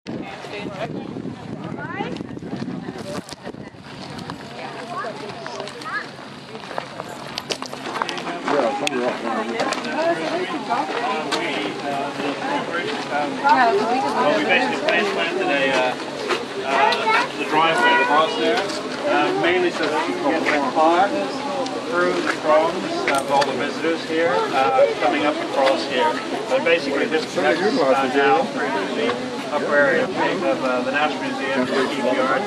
Well, we basically planted the driveway across there, mainly so that you can get the car through the drones of all the visitors here, coming up across here. But basically this connects now through the upper area of the National Museum, the Keep Yard,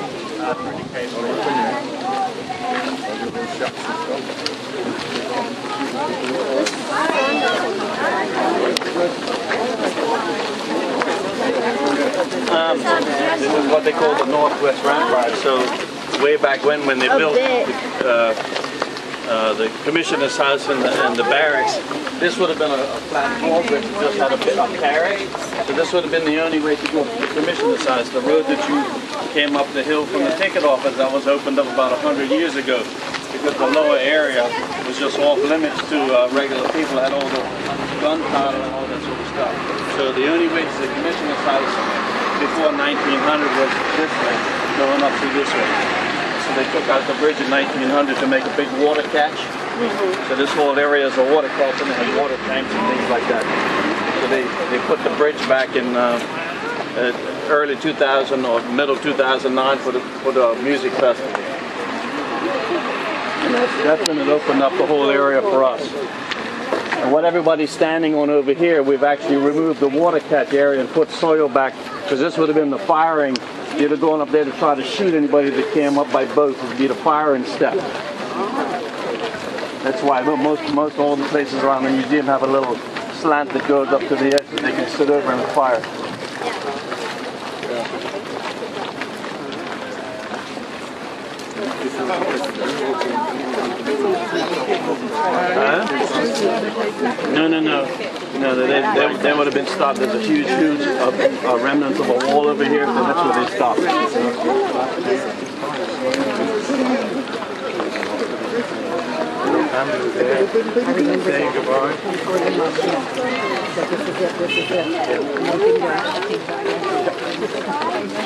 through the Casemates Barracks. This is what they call the Northwest Rampart. So way back when they built the Commissioner's House and the barracks, this would have been a flat wall bridge that just had a bit of carry. So this would have been the only way to go to the Commissioner's House. The road that you came up the hill from the ticket office, that was opened up about 100 years ago, because the lower area was just off limits to regular people, had all the gunpowder and all that sort of stuff. So the only way to the Commissioner's House before 1900 was this way, going up through this way. So they took out the bridge in 1900 to make a big water catch. So this whole area is a water catch, and they had water tanks and things like that. So they put the bridge back in early 2000 or middle 2009 for the music festival. That's when it opened up the whole area for us. And what everybody's standing on over here, we've actually removed the water catch area and put soil back, because this would have been the firing. You'd have gone up there to try to shoot anybody that came up by boat. It would be the firing step. That's why most all the places around the museum have a little slant that goes up to the edge that they can sit over and fire. No, they would have been stopped. There's a huge remnant of a wall over here, so that's where they stopped. Saying goodbye.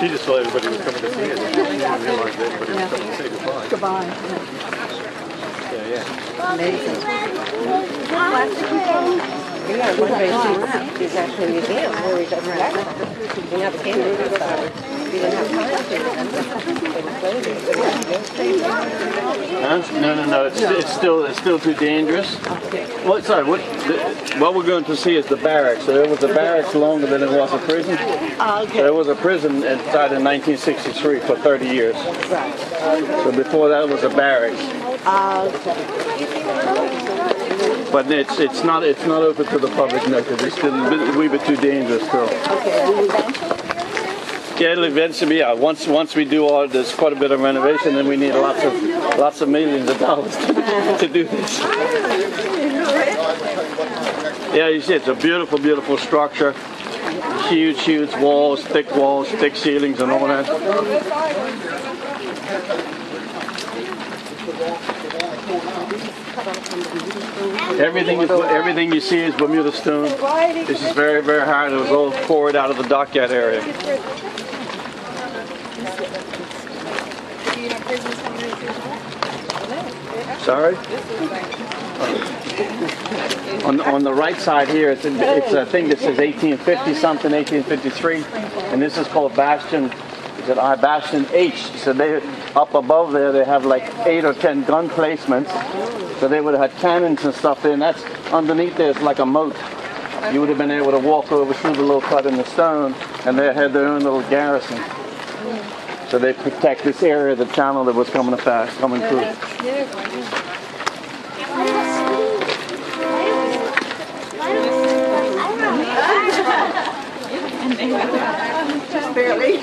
She just thought everybody was coming to see it. She didn't realize everybody was coming to say goodbye. Goodbye. Yeah. Amazing. Yeah, one way is actually a museum where we got back. We never came to we didn't have time to. No. It's still too dangerous. Well, sorry. What we're going to see is the barracks. So it was a barracks longer than it was a prison. Okay. There was a prison inside in 1963 for 30 years. Right. So before that it was a barracks. But it's not open to the public now, because it's still a wee bit too dangerous still. Okay. Yeah, it'll eventually be out. Once we do all, there's quite a bit of renovation, then we need lots of millions of dollars to do this. Yeah, you see, it's a beautiful, beautiful structure. Huge walls, thick ceilings, and all that. Everything you see is Bermuda stone. This is very, very hard. It was all poured out of the dockyard area. Sorry? On the right side here, it's a thing that says 1850 something, 1853, and this is called Bastion. Is it Bastion H? So they up above there they have like 8 or 10 gun placements. So they would have had cannons and stuff there, and that's underneath there is like a moat. You would have been able to walk over through the little cut in the stone, and they had their own little garrison. So they protect this area, the channel that was coming through. Just barely.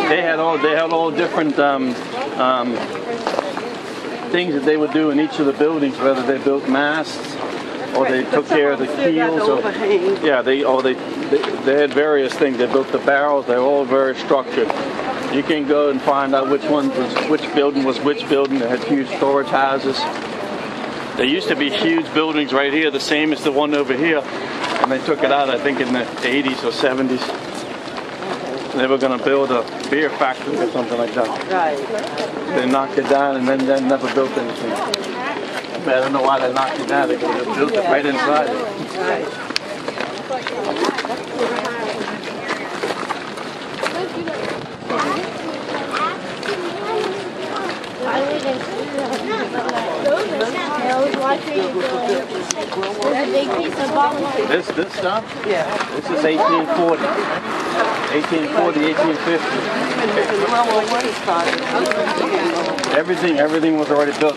They had all different things that they would do in each of the buildings, whether they built masts or they took care of the keels. They had various things. They built the barrels. They're all very structured. You can go and find out which building was which building. They had huge storage houses. There used to be huge buildings right here, the same as the one over here, and they took it out, I think, in the 80s or 70s. They were going to build a beer factory or something like that. Right. They knocked it down and then they never built anything. I don't know why they knocked it down. They could have built it right inside it. Right. This stuff? Yeah. This is 1840. 1840, 1850. Everything was already built.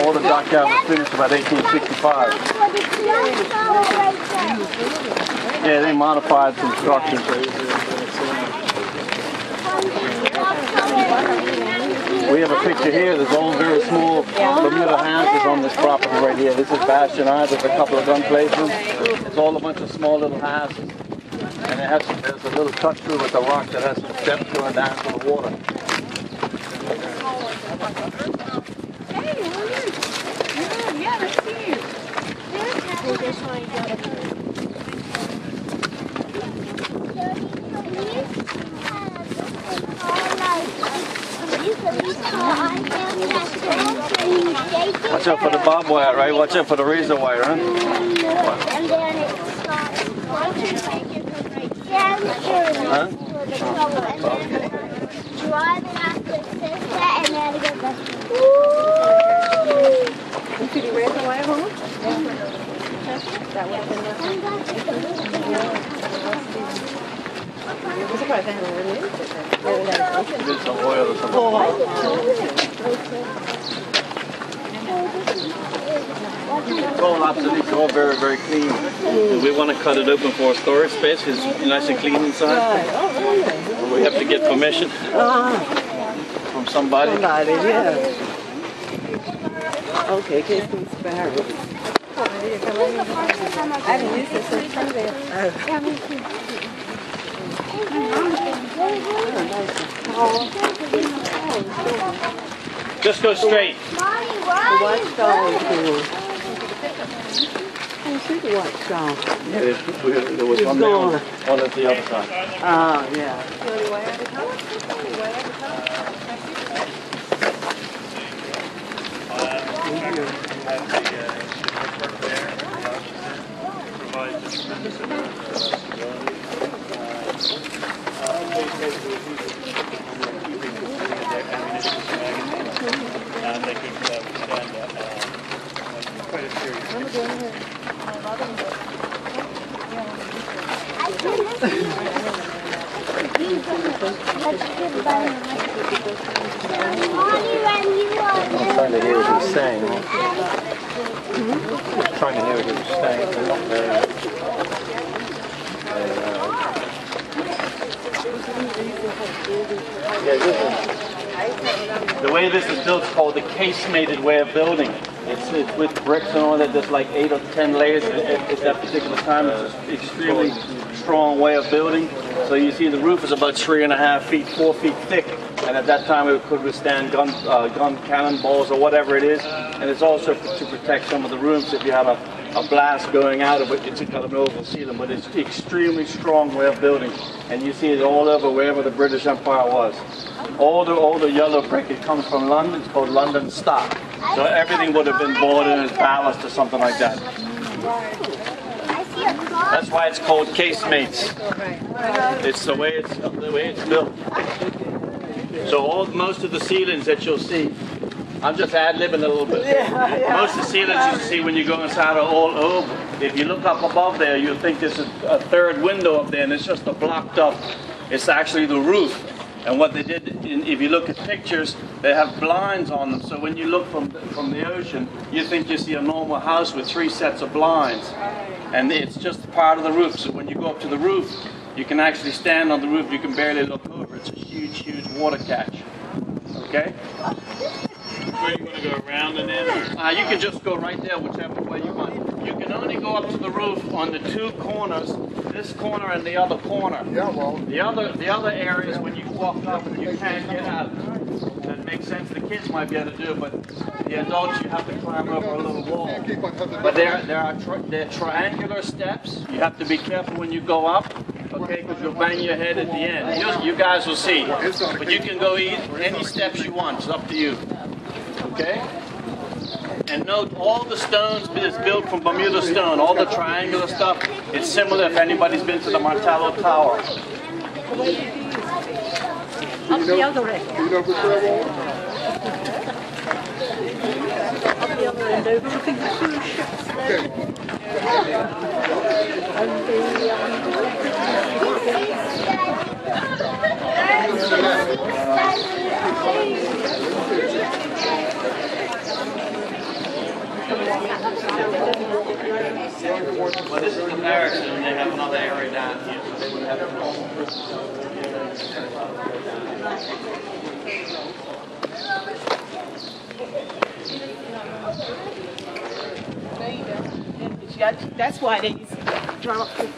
All the dockyard was finished about 1865. Yeah, they modified some structures. We have a picture here. There's all very small Bermuda houses on this property right here. This is Bastion Island. There's a couple of gun places. It's all a bunch of small little houses. And there's a little cut through with a rock that has some steps going down to the water. Yeah, let's see you. Watch out for the barbed wire, right? Watch out for the razor wire, huh? And then it starts Huh? driving after sister and then it goes like, You see the razor wire home? That would have been I'm surprised they haven't really used it then. Did some oil or something. It's all obsolete. It's all very, very clean. And we want to cut it open for a storage space because it's nice and clean inside. Right. Oh, really? We have to get permission from somebody. Yeah. Okay, Casemates Barracks. I haven't used it since Sunday. Just go straight. Mommy, The why? watchdog is cool. I see the watchdog. Yeah, there was one there, one at the other side. Oh, yeah. I'm trying to hear what he's saying. I'm trying to hear what he's saying. The way this is built is called the casemated way of building. It's with bricks and all that. There's like 8 or 10 layers at that particular time. It's an extremely strong way of building. So you see the roof is about 3.5 feet, 4 feet thick. And at that time it could withstand gun cannonballs or whatever it is. And it's also to protect some of the rooms if you have a blast going out of it. It's got an oval ceiling, but it's an extremely strong way of building. And you see it all over wherever the British Empire was. All the yellow brick, it comes from London. It's called London stock. So everything would have been bought in as ballast or something like that. That's why it's called casemates. It's the way it's built. So most of the ceilings that you'll see, I'm just ad-libbing a little bit. Most of the ceilings you see when you go inside are all oval. If you look up above there, you'll think there's a third window up there, and it's just a blocked up. It's actually the roof. And what they did, if you look at pictures, they have blinds on them. So when you look from the ocean, you think you see a normal house with 3 sets of blinds. And it's just part of the roof. So when you go up to the roof, you can actually stand on the roof. You can barely look over. It's a huge, huge water catch. Okay? Where are you going to go, around and in? You can just go right there, whichever way you want. You can only go up to the roof on the 2 corners, this corner and the other corner. Yeah, well. The other areas, when you walk up, you can't get out. That makes sense. The kids might be able to do it, but the adults, you have to climb over a little wall. But they're triangular steps. You have to be careful when you go up, okay, because you'll bang your head at the end. You guys will see. But you can go any steps you want. It's up to you. Okay? And note, all the stones is built from Bermuda stone. All the triangular stuff, it's similar if anybody's been to the Martello Tower. Up the other end. Do you know for sure? Up the other end, overlooking the cruise ships there. And Well, this is the barracks, and they have another area down here, so they would have a That's why they used to drop the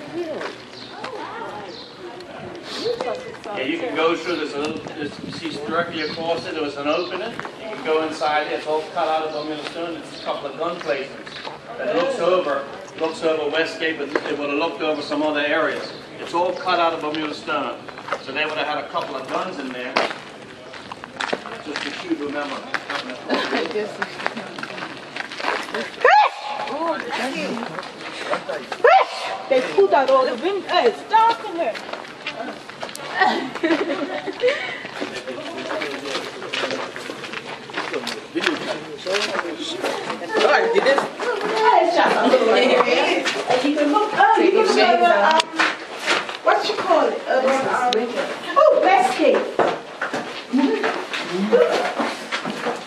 Yeah, you can go through this little, you see directly across it, there was an opening. You can go inside, it's all cut out of Bermuda stone. It's a couple of gun placements. That looks over Westgate, but they would have looked over some other areas. It's all cut out of Bermuda stone. So they would have had a couple of guns in there. Just to shoot, remember. They pulled out all the wind. Hey, stop in there. What you call it? Oh, Westgate.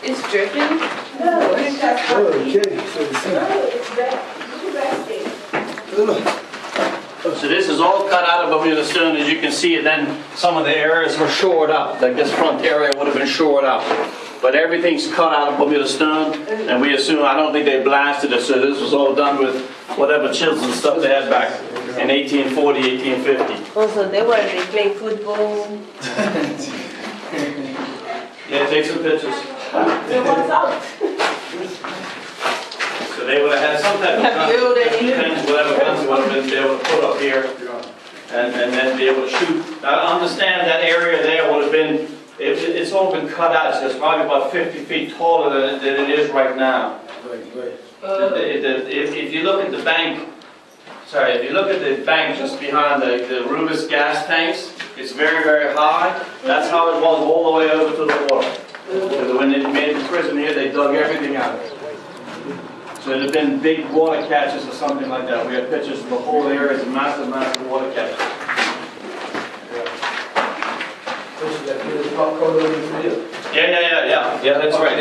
It's dripping. No, it's just So this is all cut out of Bermuda stone, as you can see, and then some of the areas were shored up. Like this front area would have been shored up. But everything's cut out of Bermuda stone, and we assume, I don't think they blasted it, so this was all done with whatever chisels and stuff they had back in 1840, 1850. Also, they play football. Yeah, take some pictures. it was out. So they would have had some type of gun, depends whatever guns they would have been able to put up here, and then be able to shoot. Now, I understand that area there would have been, it's all been cut out, so it's probably about 50 feet taller than it is right now. If you look at the bank, if you look at the bank just behind the Rubis gas tanks, it's very, very high. That's how it was all the way over to the water. Because when they made the prison here, they dug everything out. So there have been big water catches or something like that. We have pictures of the whole area. It's a massive, massive water catch. Yeah, that's right,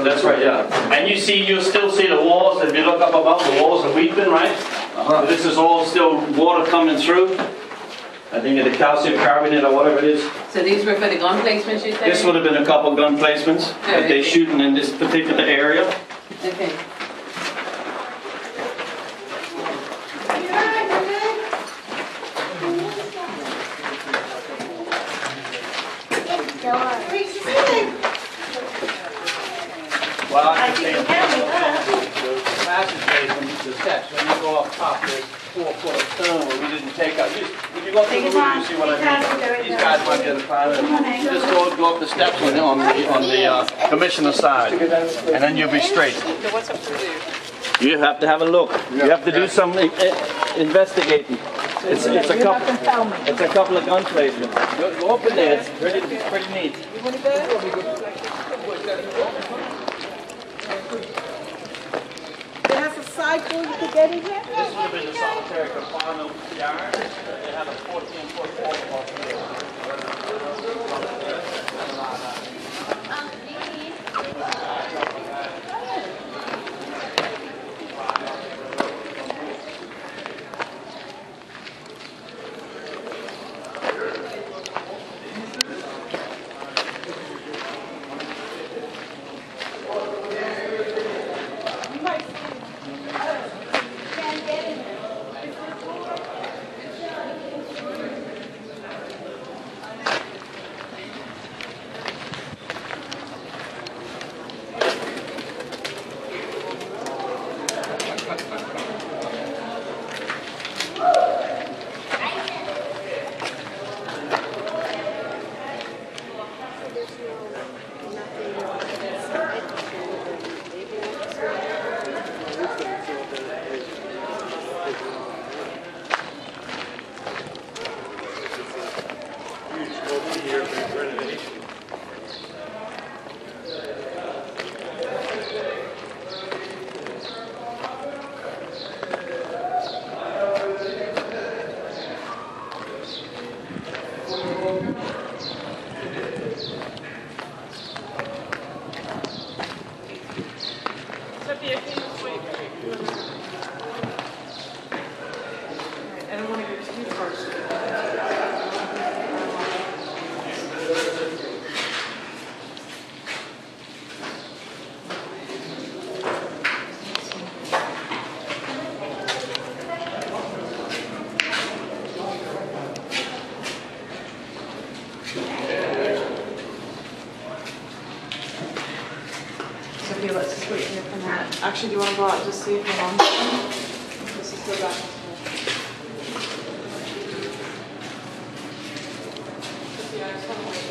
That's right, And you'll still see the walls. If you look up above, the walls are weeping, right? So this is all still water coming through. I think the calcium carbonate or whatever it is. So these were for the gun placements, you said? This would have been a couple gun placements that they're shooting in this particular area. Okay. Well, I think the passageway from the steps, when you go up top, there's 4 foot of stone where we didn't take out. If you go through the roof, you see what I mean. These guys might get a climb in. Just go up the steps on the commissioner side, and then you'll be straight. So what's up to do? You have to have a look. You have to do some investigating. It's a couple of gun placements. Go up in there. It's pretty neat. It has a side door you could get in here? This would have been the side. military confinement yard. They had a 14-foot wall up here. Sophia, let's just wait here for a minute. Actually, do you want to go out just see if you're on? This is still back. Sophia, I just want to wait.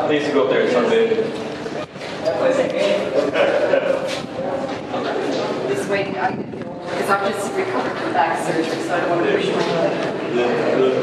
Please go up there, it's sunbathing. This way, because I've just recovered from back surgery, so I don't want to push my leg.